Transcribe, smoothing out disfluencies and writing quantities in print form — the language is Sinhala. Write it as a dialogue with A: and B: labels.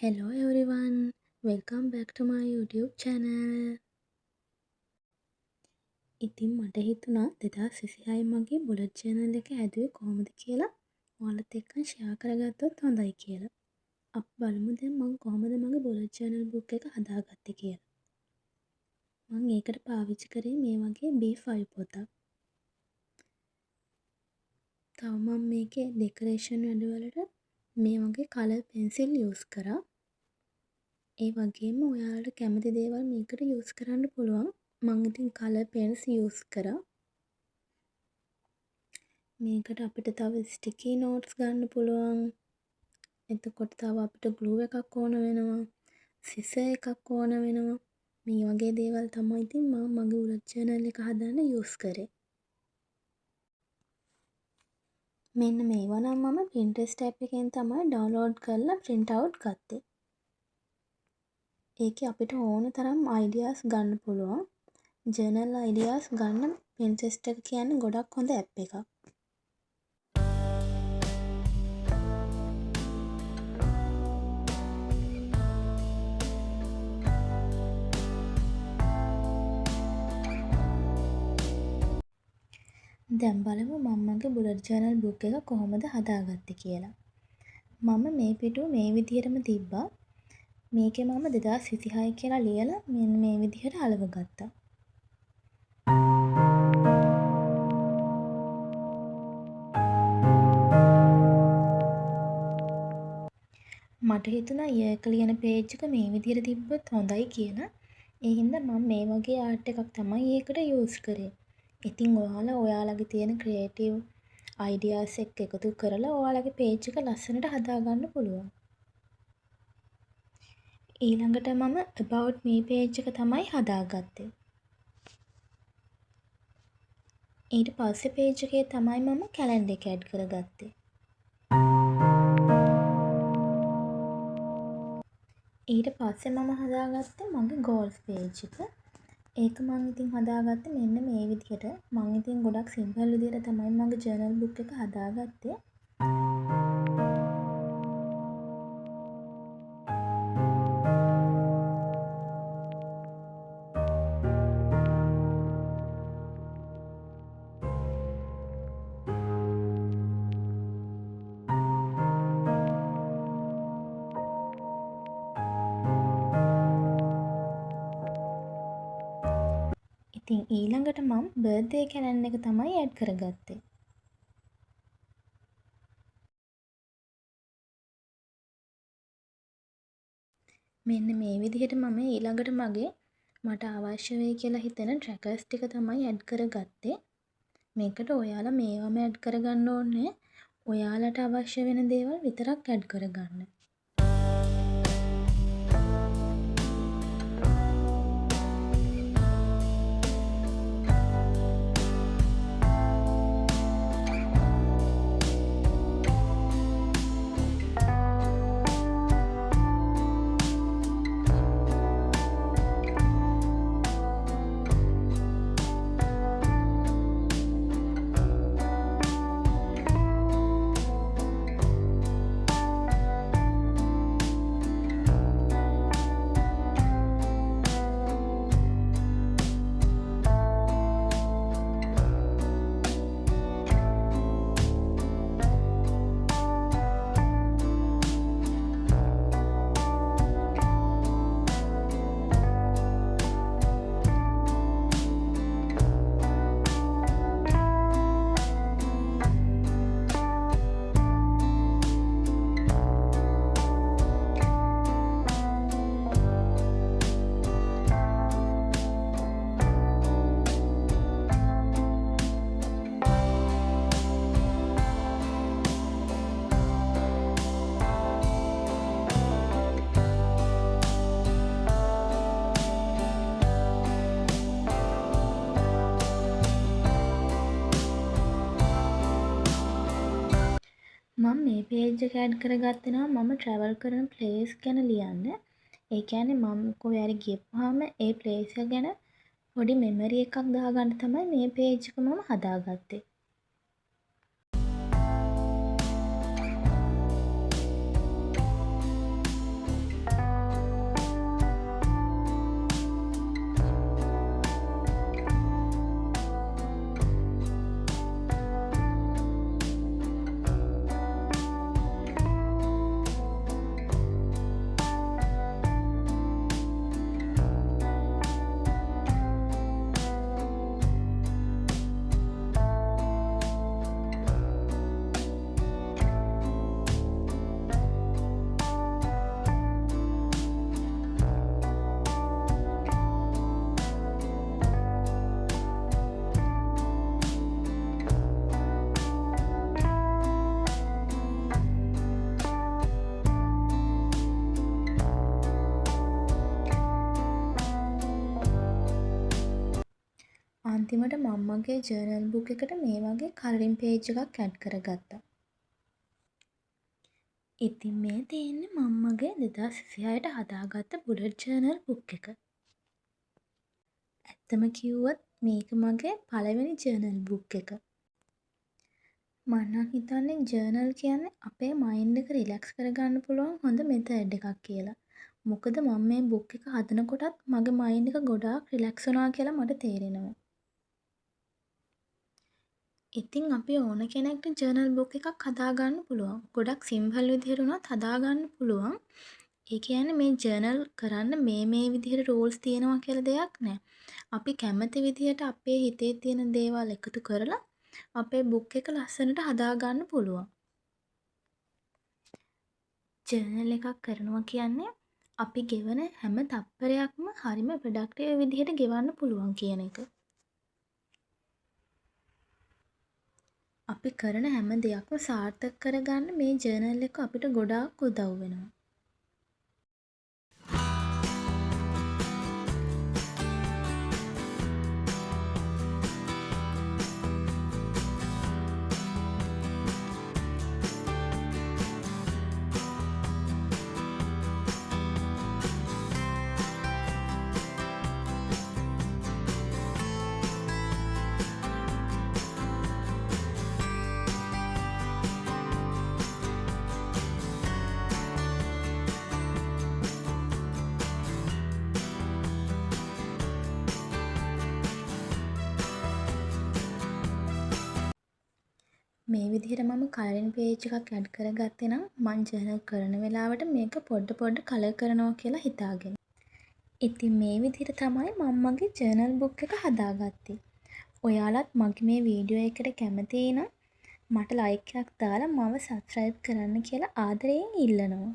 A: Hello everyone, welcome back to my YouTube channel. ඉතින් මට හිතුණා 2026 මගේ බුලට් channel එක හැදුවේ කොහොමද කියලා ඔයාලත් එක්ක share කරගත්තොත් හොඳයි කියලා. අපි බලමු දැන් මම කොහොමද මගේ බුලට් channel book එක හදාගත්තේ කියලා. මම ඒකට පාවිච්චි කරේ මේ වගේ B5 පොතක්. තව මම මේකේ decoration වැඩවලට මේ වගේ color pencil use කරා. ඒ වගේම ඔයාලට කැමති දේවල් මේකට use කරන්න පුළුවන්. මම ඉතින් color pens use කරා. මේකට අපිට තව sticky notes ගන්න පුළුවන්. එතකොට තව අපිට glue එකක් ඕන වෙනවා. scissor එකක් ඕන වෙනවා. මේ වගේ දේවල් තමයි ඉතින් මම මගේ බුලට් journal එක හදන්න use කරේ. මෙන්න මේවා නම් මම Pinterest app එකෙන් තමයි download කරලා print out ගත්තේ. ඒකේ අපිට ඕන තරම් ideas ගන්න පුළුවන්. journal ideas ගන්න Pinterest එක කියන්නේ ගොඩක් හොඳ app එකක්. දැන් බලමු මම මගේ බුලට් ජර්නල් බුක් එක කොහොමද හදාගත්තේ කියලා. මම මේ පිටුව මේ විදිහටම තිබ්බා. මේකේ මම 2026 කියලා ලියලා මෙන්න මේ විදිහට අලව ගත්තා. මට හිතුණා එක ලියන පේජ් එක මේ විදිහට තිබ්බොත් හොඳයි කියලා. ඒ හින්දා මම මේ වගේ ආර්ට් එකක් තමයි ඒකට යූස් කරේ. ඉතින් ඔයාලගේ තියෙන ක්‍රියේටිව් අයිඩියාස් එක්ක එකතු කරලා ඔයාලගේ පේජ් එක ලස්සනට හදාගන්න පුළුවන්. ඊළඟට මම about me page එක තමයි හදාගත්තේ. ඊට පස්සේ page එකේ තමයි මම calendar එක add කරගත්තේ. ඊට පස්සේ මම හදාගත්තේ මගේ goals page එක. ඒක මම ඉතින් හදාගත්තේ මෙන්න මේ විදිහට. මම ඉතින් ගොඩක් සිම්පල් විදිහට තමයි මගේ ජර්නල් බුක් එක හදාගත්තේ. ඉතින් ඊළඟට මම බර්ත්ඩේ කැලෙන්ඩර් එක තමයි ඇඩ් කරගත්තේ. මෙන්න මේ විදිහට මම ඊළඟට මට අවශ්‍ය වෙයි කියලා හිතෙන ට්‍රැකර්ස් ටික තමයි ඇඩ් කරගත්තේ. මේකට ඔයාලා මේවම ඇඩ් කරගන්න ඕනේ. ඔයාලට අවශ්‍ය වෙන දේවල් විතරක් ඇඩ් කරගන්න. මම මේ page එක add කරගත්තේ නම් මම travel කරන place ගැන ලියන්න. ඒ කියන්නේ මම කොහේ හරි ගියපුවාම ඒ place එක ගැන පොඩි memory එකක් දාගන්න තමයි මේ page එක මම හදාගත්තේ. අන්තිමට මම්මගේ ජර්නල් බුක් එකට මේ වගේ කලරින් පේජ් එකක් ඇඩ් කරගත්තා. ඉතින් මේ තියෙන්නේ මම්මගේ 2026ට හදාගත්ත බුලට් ජර්නල් බුක් එක. ඇත්තම කිව්වොත් මේක මගේ පළවෙනි ජර්නල් බුක් එක. මං නම් හිතන්නේ ජර්නල් කියන්නේ අපේ මයින්ඩ් එක රිලැක්ස් කරගන්න පුළුවන් හොඳ මෙතඩ් එකක් කියලා. මොකද මම මේ බුක් එක හදනකොටත් මගේ මයින්ඩ් එක ගොඩාක් රිලැක්ස් වුණා කියලා මට තේරෙනවා. ඉතින් අපි ඕන කෙනෙක්ට ජර්නල් බුක් එකක් හදාගන්න පුළුවන්. ගොඩක් සිම්පල් විදිහට උනත් හදාගන්න පුළුවන්. ඒ කියන්නේ මේ ජර්නල් කරන්න මේ විදිහට රූල්ස් තියෙනවා කියලා දෙයක් නැහැ. අපි කැමති විදිහට අපේ හිතේ තියෙන දේවල් එකතු කරලා අපේ බුක් එක ලස්සනට හදාගන්න පුළුවන්. ජර්නල් එකක් කරනවා කියන්නේ අපි ගෙවන හැම තප්පරයක්ම හරිම ප්‍රොඩක්ටිව් විදිහට ගෙවන්න පුළුවන් කියන එක. අපි කරන හැම දෙයක්ම සාර්ථක කරගන්න මේ ජර්නල් එක අපිට ගොඩාක් උදව් වෙනවා. මේ විදිහට මම කලරින් පේජ් එකක් ඇඩ් කරගත්තේ නම් මං ජර්නල් කරන වෙලාවට මේක පොඩ කලර් කරනවා කියලා හිතාගෙන. ඉතින් මේ විදිහට තමයි මම මගේ ජර්නල් බුක් එක හදාගත්තේ. ඔයාලත් මගේ මේ වීඩියෝ එකට කැමති නම් මට ලයික් එකක් දාලා මාව සබ්ස්ක්‍රයිබ් කරන්න කියලා ආදරයෙන් ඉල්ලනවා.